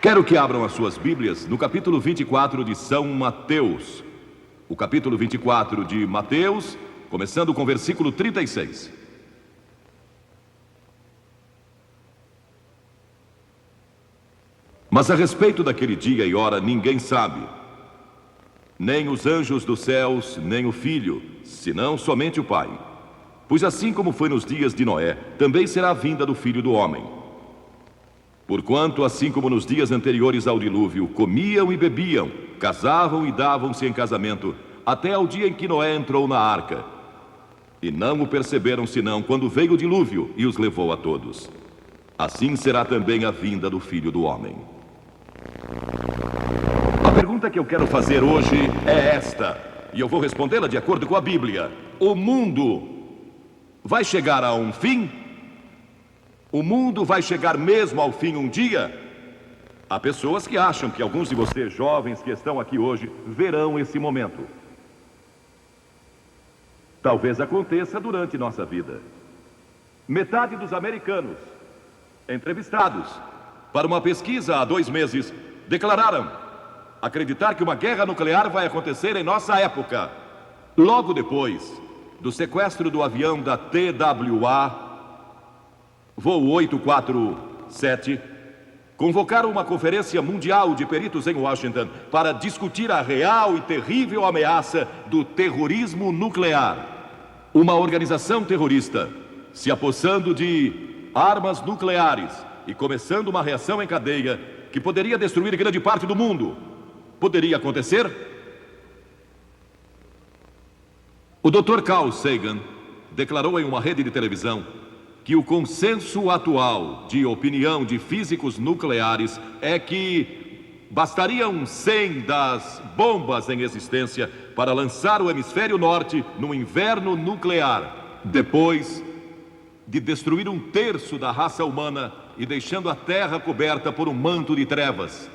Quero que abram as suas Bíblias no capítulo 24 de São Mateus. O capítulo 24 de Mateus, começando com o versículo 36. Mas a respeito daquele dia e hora ninguém sabe, nem os anjos dos céus, nem o Filho, senão somente o Pai. Pois assim como foi nos dias de Noé, também será a vinda do Filho do Homem. Porquanto, assim como nos dias anteriores ao dilúvio, comiam e bebiam, casavam e davam-se em casamento, até ao dia em que Noé entrou na arca. E não o perceberam senão quando veio o dilúvio e os levou a todos. Assim será também a vinda do Filho do Homem. A pergunta que eu quero fazer hoje é esta, e eu vou respondê-la de acordo com a Bíblia. O mundo vai chegar a um fim? O mundo vai chegar mesmo ao fim um dia? Há pessoas que acham que alguns de vocês jovens que estão aqui hoje verão esse momento. Talvez aconteça durante nossa vida. Metade dos americanos entrevistados para uma pesquisa há 2 meses declararam acreditar que uma guerra nuclear vai acontecer em nossa época. Logo depois do sequestro do avião da TWA, voo 847, convocaram uma conferência mundial de peritos em Washington para discutir a real e terrível ameaça do terrorismo nuclear. Uma organização terrorista se apossando de armas nucleares e começando uma reação em cadeia que poderia destruir grande parte do mundo. Poderia acontecer? O Dr. Carl Sagan declarou em uma rede de televisão que o consenso atual de opinião de físicos nucleares é que bastariam 100 das bombas em existência para lançar o hemisfério norte no inverno nuclear, depois de destruir 1/3 da raça humana e deixando a Terra coberta por um manto de trevas.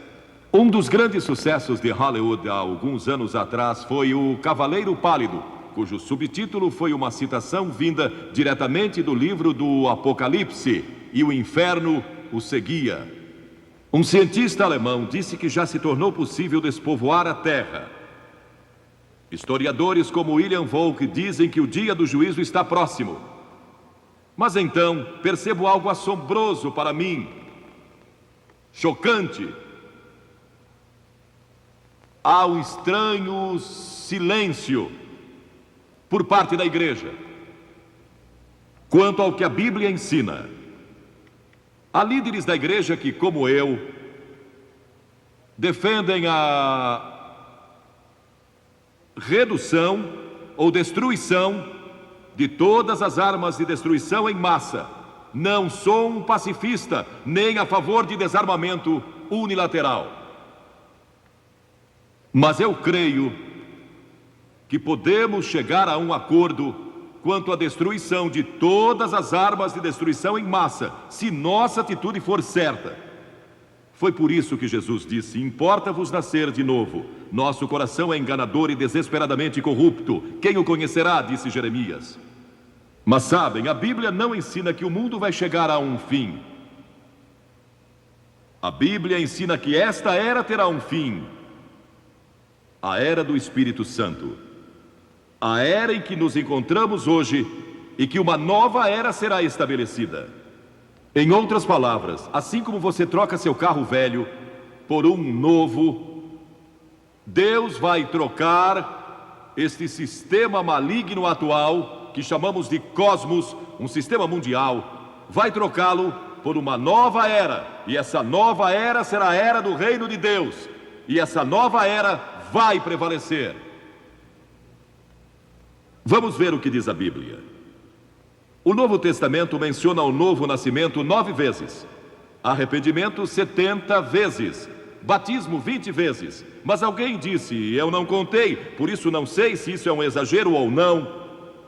Um dos grandes sucessos de Hollywood há alguns anos atrás foi o Cavaleiro Pálido, cujo subtítulo foi uma citação vinda diretamente do livro do Apocalipse, e o inferno o seguia. Um cientista alemão disse que já se tornou possível despovoar a Terra. Historiadores como William Volk dizem que o dia do juízo está próximo. Mas então percebo algo assombroso para mim, chocante. Há um estranho silêncio por parte da igreja quanto ao que a Bíblia ensina. Há líderes da igreja que, como eu, defendem a redução ou destruição de todas as armas de destruição em massa. Não sou um pacifista, nem a favor de desarmamento unilateral. Mas eu creio que podemos chegar a um acordo quanto à destruição de todas as armas de destruição em massa, se nossa atitude for certa. Foi por isso que Jesus disse: importa-vos nascer de novo. Nosso coração é enganador e desesperadamente corrupto. Quem o conhecerá? Disse Jeremias. Mas sabem, a Bíblia não ensina que o mundo vai chegar a um fim. A Bíblia ensina que esta era terá um fim. A era do Espírito Santo. A era em que nos encontramos hoje e que uma nova era será estabelecida. Em outras palavras, assim como você troca seu carro velho por um novo, Deus vai trocar este sistema maligno atual, que chamamos de cosmos, um sistema mundial, vai trocá-lo por uma nova era. E essa nova era será a era do reino de Deus. E essa nova era vai prevalecer. Vamos ver o que diz a Bíblia. O Novo Testamento menciona o novo nascimento 9 vezes, arrependimento 70 vezes, batismo 20 vezes. Mas alguém disse, eu não contei, por isso não sei se isso é um exagero ou não,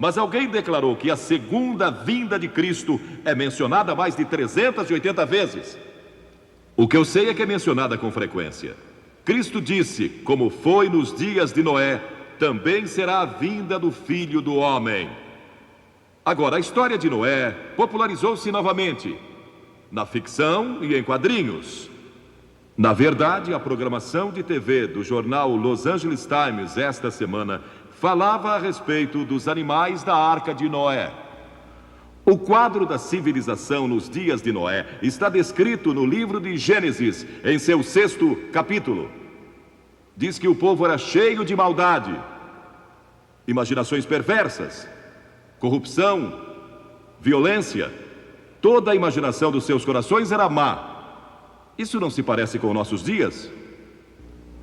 mas alguém declarou que a segunda vinda de Cristo é mencionada mais de 380 vezes. O que eu sei é que é mencionada com frequência. Cristo disse, como foi nos dias de Noé, também será a vinda do Filho do Homem. Agora, a história de Noé popularizou-se novamente na ficção e em quadrinhos. Na verdade, a programação de TV do jornal Los Angeles Times esta semana falava a respeito dos animais da Arca de Noé. O quadro da civilização nos dias de Noé está descrito no livro de Gênesis, em seu 6º capítulo. Diz que o povo era cheio de maldade, imaginações perversas, corrupção, violência. Toda a imaginação dos seus corações era má. Isso não se parece com nossos dias?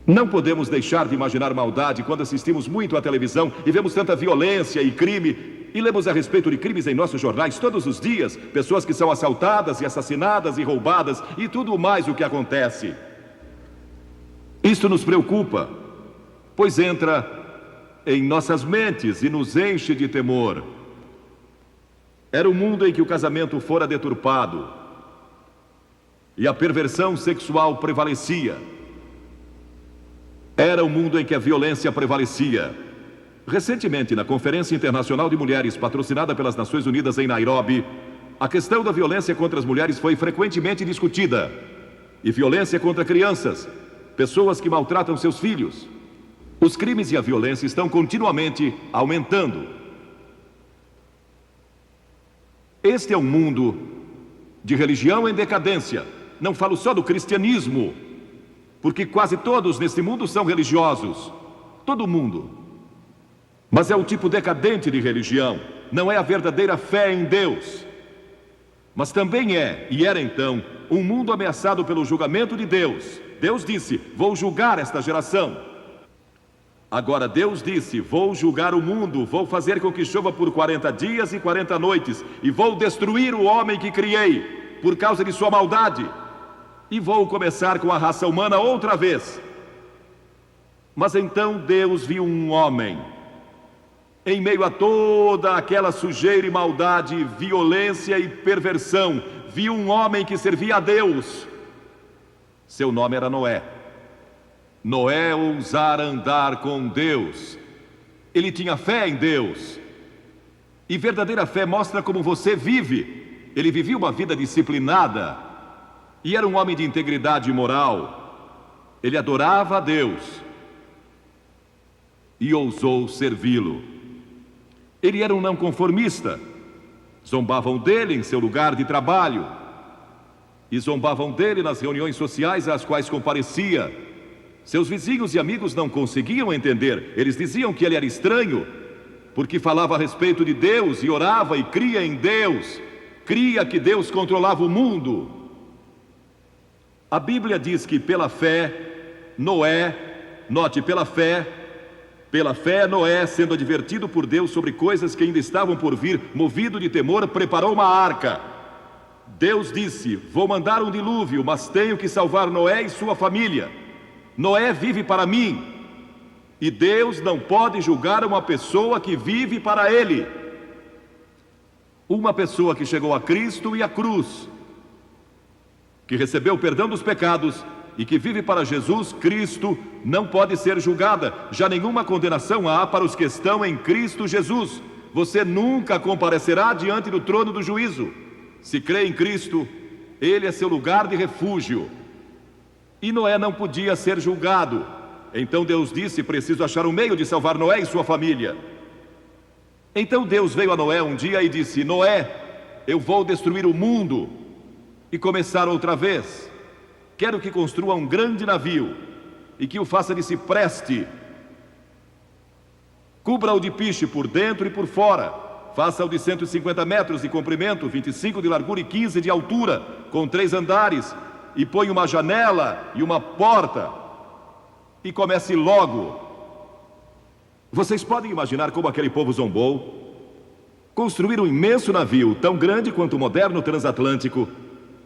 Não podemos deixar de imaginar maldade quando assistimos muito à televisão e vemos tanta violência e crime, e lemos a respeito de crimes em nossos jornais todos os dias, pessoas que são assaltadas e assassinadas e roubadas e tudo mais o que acontece. Isto nos preocupa, pois entra em nossas mentes e nos enche de temor. Era um mundo em que o casamento fora deturpado e a perversão sexual prevalecia. Era um mundo em que a violência prevalecia. Recentemente, na Conferência Internacional de Mulheres, patrocinada pelas Nações Unidas em Nairobi, a questão da violência contra as mulheres foi frequentemente discutida. E violência contra crianças, pessoas que maltratam seus filhos. Os crimes e a violência estão continuamente aumentando. Este é um mundo de religião em decadência. Não falo só do cristianismo, porque quase todos neste mundo são religiosos. Todo mundo. Mas é um tipo decadente de religião. Não é a verdadeira fé em Deus. Mas também é, e era então, um mundo ameaçado pelo julgamento de Deus. Deus disse: vou julgar esta geração. Agora Deus disse: vou julgar o mundo, vou fazer com que chova por 40 dias e 40 noites, e vou destruir o homem que criei, por causa de sua maldade. E vou começar com a raça humana outra vez. Mas então Deus viu um homem, em meio a toda aquela sujeira e maldade, violência e perversão, viu um homem que servia a Deus. Seu nome era Noé. Noé ousara andar com Deus. Ele tinha fé em Deus. E verdadeira fé mostra como você vive. Ele vivia uma vida disciplinada. E era um homem de integridade moral. Ele adorava a Deus. E ousou servi-lo. Ele era um não conformista. Zombavam dele em seu lugar de trabalho. E zombavam dele nas reuniões sociais às quais comparecia. Seus vizinhos e amigos não conseguiam entender. Eles diziam que ele era estranho, porque falava a respeito de Deus e orava e cria em Deus. Cria que Deus controlava o mundo. A Bíblia diz que pela fé, Noé, note, pela fé Noé, sendo advertido por Deus sobre coisas que ainda estavam por vir, movido de temor, preparou uma arca. Deus disse: vou mandar um dilúvio, mas tenho que salvar Noé e sua família. Noé vive para mim, e Deus não pode julgar uma pessoa que vive para Ele. Uma pessoa que chegou a Cristo e à cruz, que recebeu o perdão dos pecados e que vive para Jesus Cristo, não pode ser julgada. Já nenhuma condenação há para os que estão em Cristo Jesus. Você nunca comparecerá diante do trono do juízo. Se crê em Cristo, Ele é seu lugar de refúgio. E Noé não podia ser julgado. Então Deus disse: preciso achar um meio de salvar Noé e sua família. Então Deus veio a Noé um dia e disse: Noé, eu vou destruir o mundo e começar outra vez. Quero que construa um grande navio e que o faça de cipreste. Cubra-o de piche por dentro e por fora. Faça-o de 150 metros de comprimento, 25 de largura e 15 de altura, com 3 andares, e põe uma janela e uma porta. E comece logo. Vocês podem imaginar como aquele povo zombou? Construir um imenso navio, tão grande quanto o moderno transatlântico,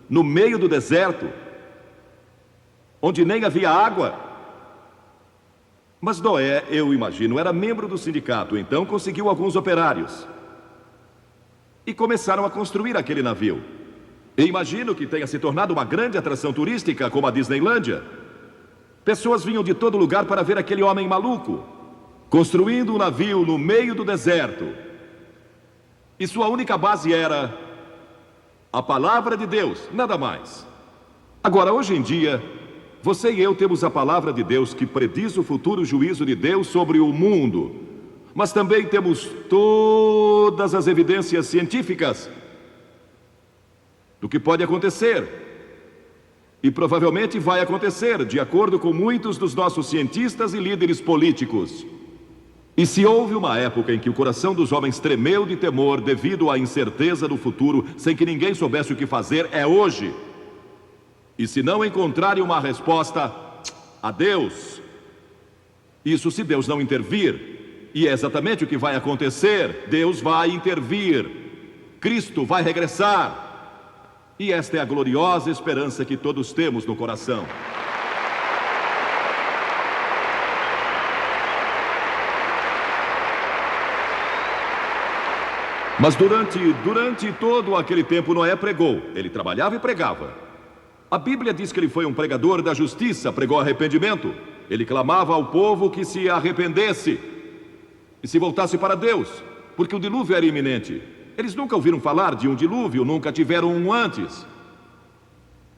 no meio do deserto, onde nem havia água. Mas Noé, eu imagino, era membro do sindicato, então conseguiu alguns operários. E começaram a construir aquele navio. E imagino que tenha se tornado uma grande atração turística, como a Disneylândia. Pessoas vinham de todo lugar para ver aquele homem maluco, construindo um navio no meio do deserto. E sua única base era a palavra de Deus, nada mais. Agora, hoje em dia, Você e eu temos a palavra de Deus que prediz o futuro juízo de Deus sobre o mundo. Mas também temos todas as evidências científicas do que pode acontecer. E provavelmente vai acontecer, de acordo com muitos dos nossos cientistas e líderes políticos. E se houve uma época em que o coração dos homens tremeu de temor devido à incerteza do futuro, sem que ninguém soubesse o que fazer, é hoje. E se não encontrarem uma resposta, adeus. Isso se Deus não intervir. E é exatamente o que vai acontecer. Deus vai intervir. Cristo vai regressar. E esta é a gloriosa esperança que todos temos no coração. Mas durante todo aquele tempo Noé pregou. Ele trabalhava e pregava. A Bíblia diz que ele foi um pregador da justiça, pregou arrependimento. Ele clamava ao povo que se arrependesse e se voltasse para Deus, porque o dilúvio era iminente. Eles nunca ouviram falar de um dilúvio, nunca tiveram um antes.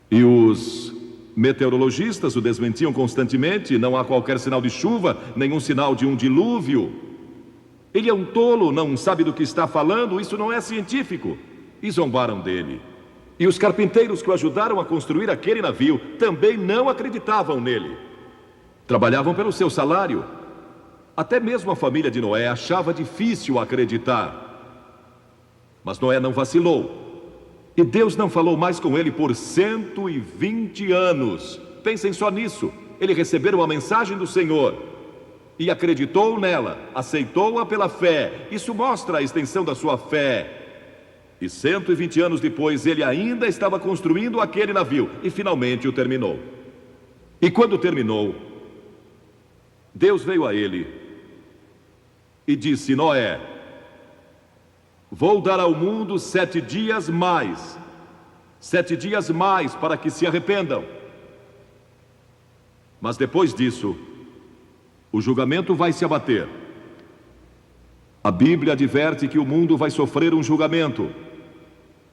E os meteorologistas o desmentiam constantemente. Não há qualquer sinal de chuva, nenhum sinal de um dilúvio. Ele é um tolo, não sabe do que está falando, isso não é científico. E zombaram dele. E os carpinteiros que o ajudaram a construir aquele navio também não acreditavam nele. Trabalhavam pelo seu salário. Até mesmo a família de Noé achava difícil acreditar. Mas Noé não vacilou. E Deus não falou mais com ele por 120 anos. Pensem só nisso. Ele recebeu a mensagem do Senhor e acreditou nela, aceitou-a pela fé. Isso mostra a extensão da sua fé. E 120 anos depois, ele ainda estava construindo aquele navio e finalmente o terminou. E quando terminou, Deus veio a ele e disse: Noé, vou dar ao mundo 7 dias mais. 7 dias mais para que se arrependam. Mas depois disso, o julgamento vai se abater. A Bíblia adverte que o mundo vai sofrer um julgamento.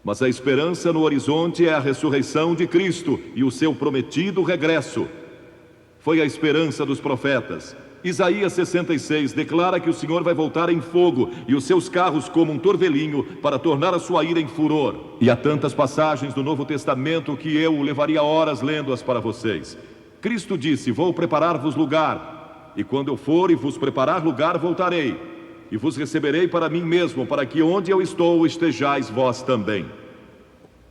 Mas a esperança no horizonte é a ressurreição de Cristo e o seu prometido regresso. Foi a esperança dos profetas. Isaías 66 declara que o Senhor vai voltar em fogo e os seus carros como um torvelinho para tornar a sua ira em furor. E há tantas passagens do Novo Testamento que eu levaria horas lendo-as para vocês. Cristo disse: vou preparar-vos lugar, e quando eu for e vos preparar lugar, voltarei, e vos receberei para mim mesmo, para que onde eu estou estejais vós também.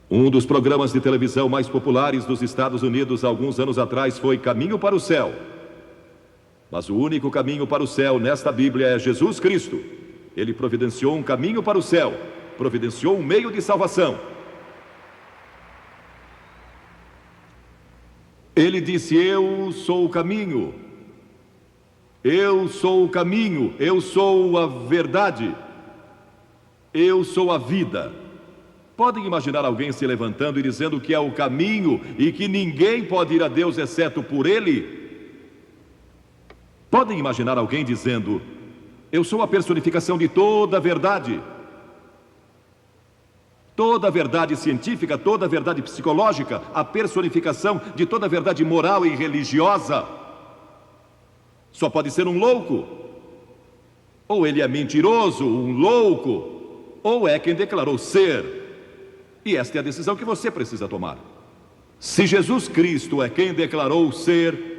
Um dos programas de televisão mais populares dos Estados Unidos alguns anos atrás foi Caminho para o Céu. Mas o único caminho para o céu nesta Bíblia é Jesus Cristo. Ele providenciou um caminho para o céu, providenciou um meio de salvação. Ele disse: eu sou o caminho, eu sou o caminho, eu sou a verdade, eu sou a vida. Podem imaginar alguém se levantando e dizendo que é o caminho e que ninguém pode ir a Deus exceto por Ele? Podem imaginar alguém dizendo: eu sou a personificação de toda a verdade. Toda a verdade científica, toda a verdade psicológica, a personificação de toda a verdade moral e religiosa. Só pode ser um louco. Ou ele é mentiroso, um louco, ou é quem declarou ser. E esta é a decisão que você precisa tomar. Se Jesus Cristo é quem declarou ser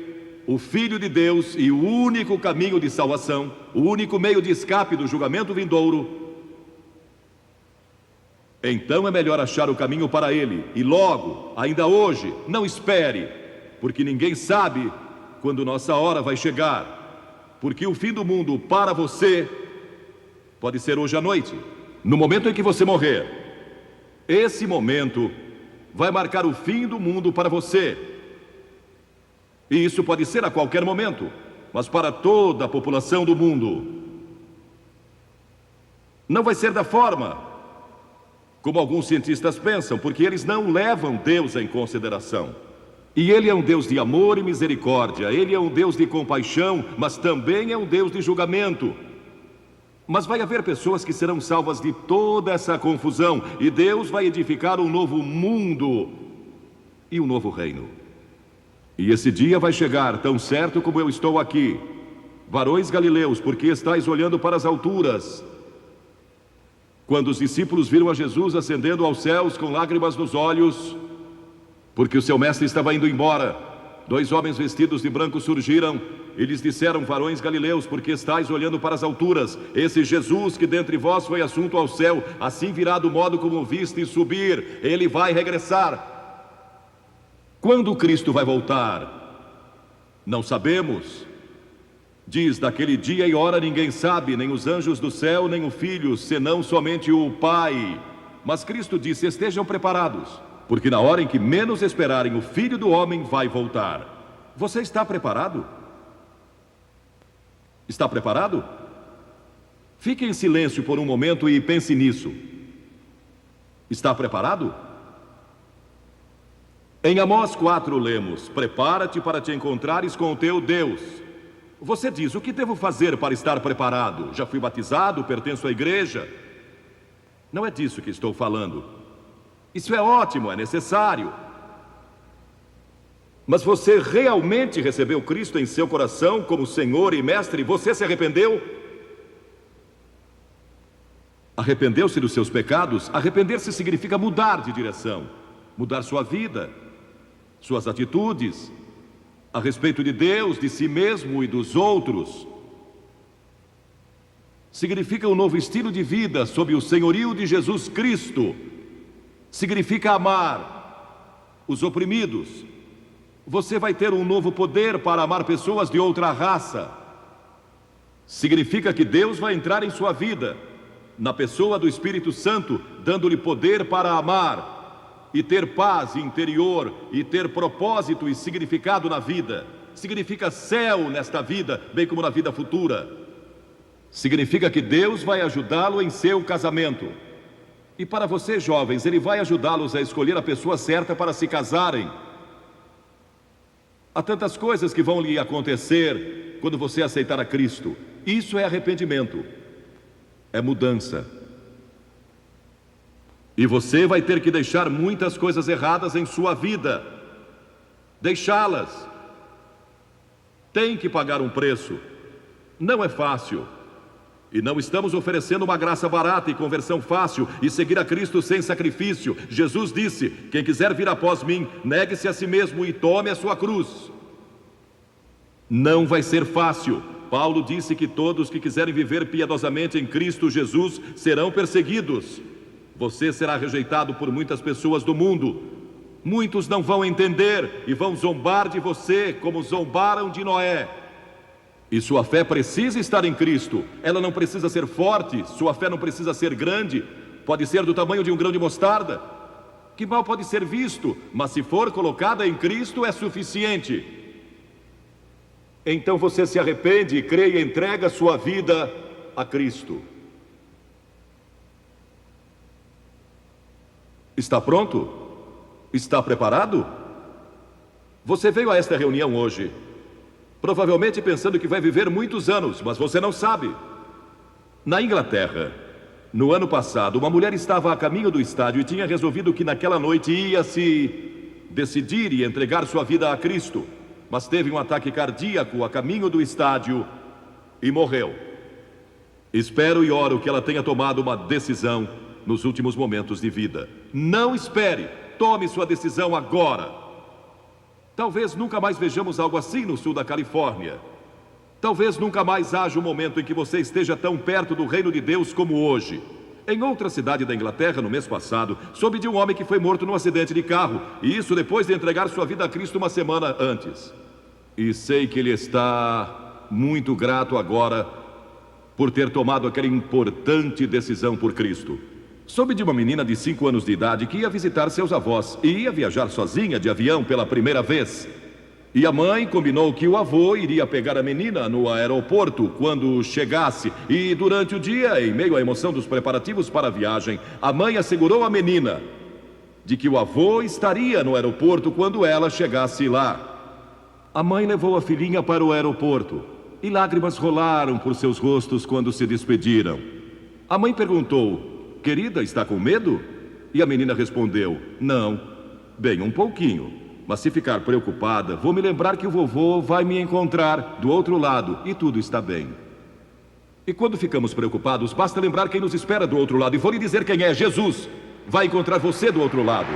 o Filho de Deus e o único caminho de salvação, o único meio de escape do julgamento vindouro, então é melhor achar o caminho para Ele, e logo, ainda hoje. Não espere, porque ninguém sabe quando nossa hora vai chegar, porque o fim do mundo para você pode ser hoje à noite, no momento em que você morrer. Esse momento vai marcar o fim do mundo para você. E isso pode ser a qualquer momento, mas para toda a população do mundo. Não vai ser da forma como alguns cientistas pensam, porque eles não levam Deus em consideração. E Ele é um Deus de amor e misericórdia, Ele é um Deus de compaixão, mas também é um Deus de julgamento. Mas vai haver pessoas que serão salvas de toda essa confusão, e Deus vai edificar um novo mundo e um novo reino. E esse dia vai chegar, tão certo como eu estou aqui. Varões galileus, por que estáis olhando para as alturas? Quando os discípulos viram a Jesus ascendendo aos céus com lágrimas nos olhos, porque o seu mestre estava indo embora, 2 homens vestidos de branco surgiram e lhes disseram: varões galileus, por que estáis olhando para as alturas? Esse Jesus que dentre vós foi assunto ao céu, assim virá do modo como o vistes subir, ele vai regressar. Quando Cristo vai voltar? Não sabemos. Diz: daquele dia e hora ninguém sabe, nem os anjos do céu, nem o Filho, senão somente o Pai. Mas Cristo disse: estejam preparados, porque na hora em que menos esperarem, o Filho do Homem vai voltar. Você está preparado? Está preparado? Fique em silêncio por um momento e pense nisso. Está preparado? Em Amós 4 lemos: prepara-te para te encontrares com o teu Deus. Você diz: o que devo fazer para estar preparado? Já fui batizado, pertenço à igreja. Não é disso que estou falando. Isso é ótimo, é necessário. Mas você realmente recebeu Cristo em seu coração como Senhor e Mestre? Você se arrependeu? Arrependeu-se dos seus pecados? Arrepender-se significa mudar de direção, mudar sua vida, suas atitudes, a respeito de Deus, de si mesmo e dos outros. Significa um novo estilo de vida sob o senhorio de Jesus Cristo. Significa amar os oprimidos. Você vai ter um novo poder para amar pessoas de outra raça. Significa que Deus vai entrar em sua vida, na pessoa do Espírito Santo, dando-lhe poder para amar e ter paz interior e ter propósito e significado na vida. Significa céu nesta vida, bem como na vida futura. Significa que Deus vai ajudá-lo em seu casamento. E para vocês jovens, Ele vai ajudá-los a escolher a pessoa certa para se casarem. Há tantas coisas que vão lhe acontecer quando você aceitar a Cristo. Isso é arrependimento, é mudança. E você vai ter que deixar muitas coisas erradas em sua vida. Deixá-las. Tem que pagar um preço. Não é fácil. E não estamos oferecendo uma graça barata e conversão fácil e seguir a Cristo sem sacrifício. Jesus disse: quem quiser vir após mim, negue-se a si mesmo e tome a sua cruz. Não vai ser fácil. Paulo disse que todos que quiserem viver piedosamente em Cristo Jesus serão perseguidos. Você será rejeitado por muitas pessoas do mundo. Muitos não vão entender e vão zombar de você como zombaram de Noé. E sua fé precisa estar em Cristo. Ela não precisa ser forte, sua fé não precisa ser grande. Pode ser do tamanho de um grão de mostarda, que mal pode ser visto, mas se for colocada em Cristo é suficiente. Então você se arrepende e crê e entrega sua vida a Cristo. Está pronto? Está preparado? Você veio a esta reunião hoje provavelmente pensando que vai viver muitos anos, mas você não sabe. Na Inglaterra, no ano passado, uma mulher estava a caminho do estádio e tinha resolvido que naquela noite ia se decidir e entregar sua vida a Cristo, mas teve um ataque cardíaco a caminho do estádio e morreu. Espero e oro que ela tenha tomado uma decisão nos últimos momentos de vida. Não espere, tome sua decisão agora. Talvez nunca mais vejamos algo assim no sul da Califórnia. Talvez nunca mais haja um momento em que você esteja tão perto do reino de Deus como hoje. Em outra cidade da Inglaterra, no mês passado, soube de um homem que foi morto num acidente de carro, e isso depois de entregar sua vida a Cristo uma semana antes. E sei que ele está muito grato agora por ter tomado aquela importante decisão por Cristo. Soube de uma menina de 5 anos de idade que ia visitar seus avós e ia viajar sozinha de avião pela primeira vez. E a mãe combinou que o avô iria pegar a menina no aeroporto quando chegasse. E durante o dia, em meio à emoção dos preparativos para a viagem, a mãe assegurou à menina de que o avô estaria no aeroporto quando ela chegasse lá. A mãe levou a filhinha para o aeroporto e lágrimas rolaram por seus rostos quando se despediram. A mãe perguntou: querida, está com medo? E a menina respondeu: não, bem, um pouquinho. Mas se ficar preocupada, vou me lembrar que o vovô vai me encontrar do outro lado e tudo está bem. E quando ficamos preocupados, basta lembrar quem nos espera do outro lado. E vou lhe dizer quem é: Jesus vai encontrar você do outro lado.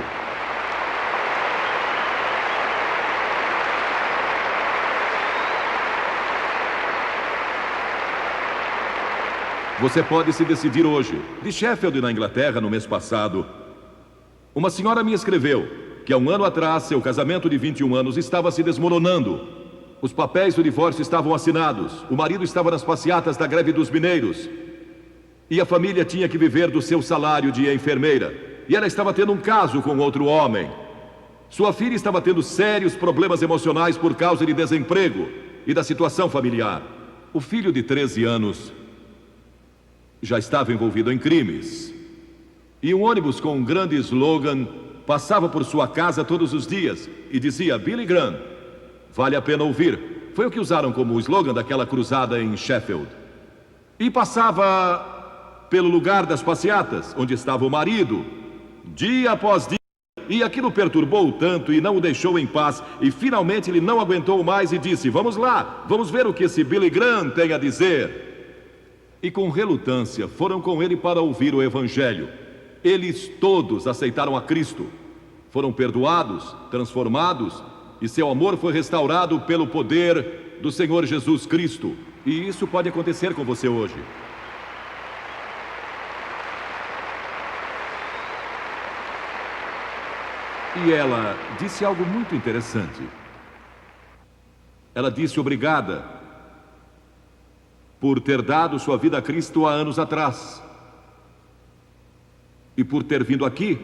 Você pode se decidir hoje. De Sheffield, na Inglaterra, no mês passado, uma senhora me escreveu que há um ano atrás seu casamento de 21 anos estava se desmoronando. Os papéis do divórcio estavam assinados. O marido estava nas passeatas da greve dos mineiros. E a família tinha que viver do seu salário de enfermeira. E ela estava tendo um caso com outro homem. Sua filha estava tendo sérios problemas emocionais por causa de desemprego e da situação familiar. O filho de 13 anos já estava envolvido em crimes. E um ônibus com um grande slogan passava por sua casa todos os dias e dizia: Billy Graham, vale a pena ouvir. Foi o que usaram como slogan daquela cruzada em Sheffield. E passava pelo lugar das passeatas, onde estava o marido, dia após dia. E aquilo perturbou-o tanto e não o deixou em paz. E finalmente ele não aguentou mais e disse: vamos lá, vamos ver o que esse Billy Graham tem a dizer. E com relutância foram com ele para ouvir o Evangelho. Eles todos aceitaram a Cristo. Foram perdoados, transformados, e seu amor foi restaurado pelo poder do Senhor Jesus Cristo. E isso pode acontecer com você hoje. E ela disse algo muito interessante. Ela disse obrigada por ter dado sua vida a Cristo há anos atrás. E por ter vindo aqui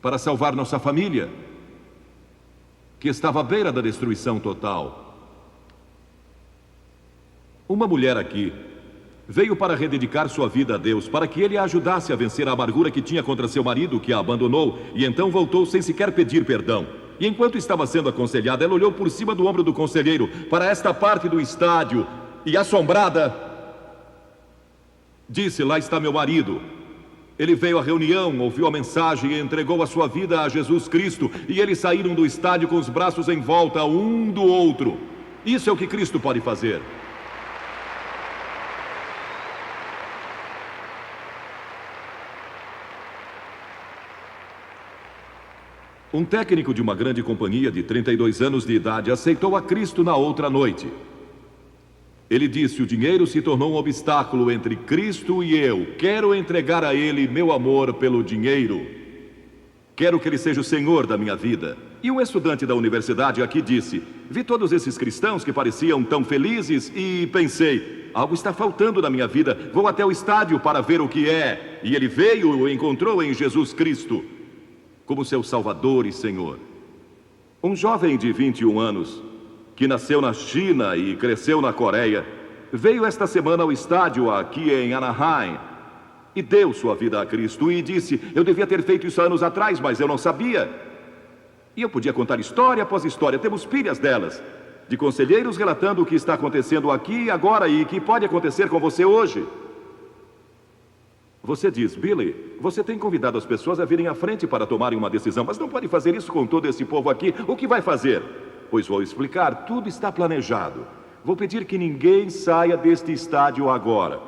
para salvar nossa família, que estava à beira da destruição total. Uma mulher aqui veio para rededicar sua vida a Deus, para que Ele a ajudasse a vencer a amargura que tinha contra seu marido, que a abandonou, e então voltou sem sequer pedir perdão. E enquanto estava sendo aconselhada, ela olhou por cima do ombro do conselheiro para esta parte do estádio e, assombrada, disse: lá está meu marido. Ele veio à reunião, ouviu a mensagem e entregou a sua vida a Jesus Cristo. E eles saíram do estádio com os braços em volta um do outro. Isso é o que Cristo pode fazer. Um técnico de uma grande companhia de 32 anos de idade aceitou a Cristo na outra noite. Ele disse: o dinheiro se tornou um obstáculo entre Cristo e eu. Quero entregar a Ele meu amor pelo dinheiro. Quero que Ele seja o Senhor da minha vida. E um estudante da universidade aqui disse: vi todos esses cristãos que pareciam tão felizes e pensei: algo está faltando na minha vida. Vou até o estádio para ver o que é. E ele veio e encontrou em Jesus Cristo como seu Salvador e Senhor. Um jovem de 21 anos, que nasceu na China e cresceu na Coreia, veio esta semana ao estádio aqui em Anaheim e deu sua vida a Cristo e disse: eu devia ter feito isso anos atrás, mas eu não sabia. E eu podia contar história após história, temos pilhas delas, de conselheiros relatando o que está acontecendo aqui e agora e que pode acontecer com você hoje. Você diz: Billy, você tem convidado as pessoas a virem à frente para tomarem uma decisão, mas não pode fazer isso com todo esse povo aqui. O que vai fazer? Pois vou explicar, tudo está planejado. Vou pedir que ninguém saia deste estádio agora.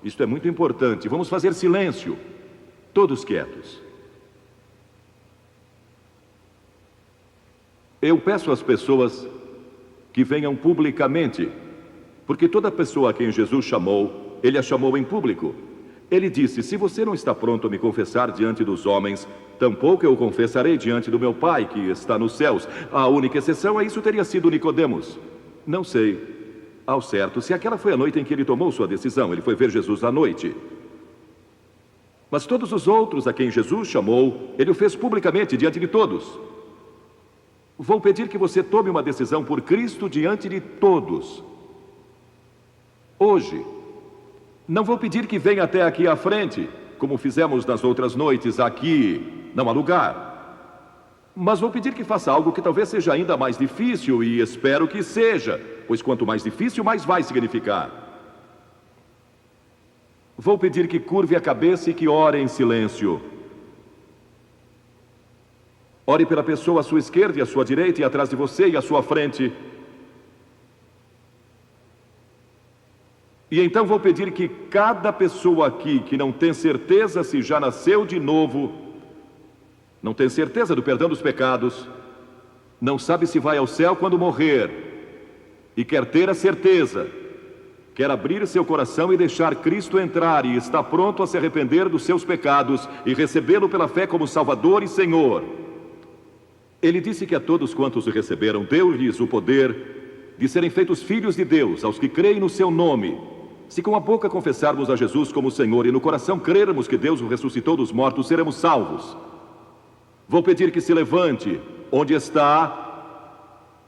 Isto é muito importante. Vamos fazer silêncio. Todos quietos. Eu peço às pessoas que venham publicamente, porque toda pessoa a quem Jesus chamou, Ele a chamou em público. Ele disse: se você não está pronto a me confessar diante dos homens, tampouco eu o confessarei diante do meu Pai que está nos céus. A única exceção a isso teria sido Nicodemos. Não sei ao certo se aquela foi a noite em que ele tomou sua decisão. Ele foi ver Jesus à noite. Mas todos os outros a quem Jesus chamou, Ele o fez publicamente diante de todos. Vou pedir que você tome uma decisão por Cristo diante de todos. Hoje. Não vou pedir que venha até aqui à frente, como fizemos nas outras noites. Aqui não há lugar. Mas vou pedir que faça algo que talvez seja ainda mais difícil, e espero que seja, pois quanto mais difícil, mais vai significar. Vou pedir que curve a cabeça e que ore em silêncio. Ore pela pessoa à sua esquerda e à sua direita, e atrás de você e à sua frente. E então vou pedir que cada pessoa aqui que não tem certeza se já nasceu de novo, não tem certeza do perdão dos pecados, não sabe se vai ao céu quando morrer, e quer ter a certeza, quer abrir seu coração e deixar Cristo entrar, e está pronto a se arrepender dos seus pecados e recebê-lo pela fé como Salvador e Senhor. Ele disse que a todos quantos o receberam, deu-lhes o poder de serem feitos filhos de Deus, aos que creem no seu nome. Se com a boca confessarmos a Jesus como Senhor e no coração crermos que Deus o ressuscitou dos mortos, seremos salvos. Vou pedir que se levante onde está,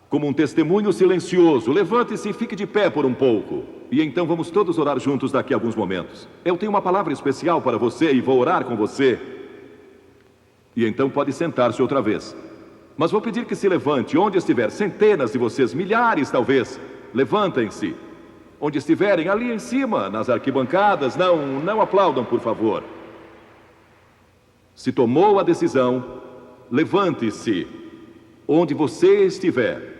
como um testemunho silencioso. Levante-se e fique de pé por um pouco. E então vamos todos orar juntos daqui a alguns momentos. Eu tenho uma palavra especial para você e vou orar com você. E então pode sentar-se outra vez. Mas vou pedir que se levante onde estiver, centenas de vocês, milhares talvez. Levantem-se. Onde estiverem, ali em cima, nas arquibancadas, não aplaudam, por favor. Se tomou a decisão, levante-se onde você estiver.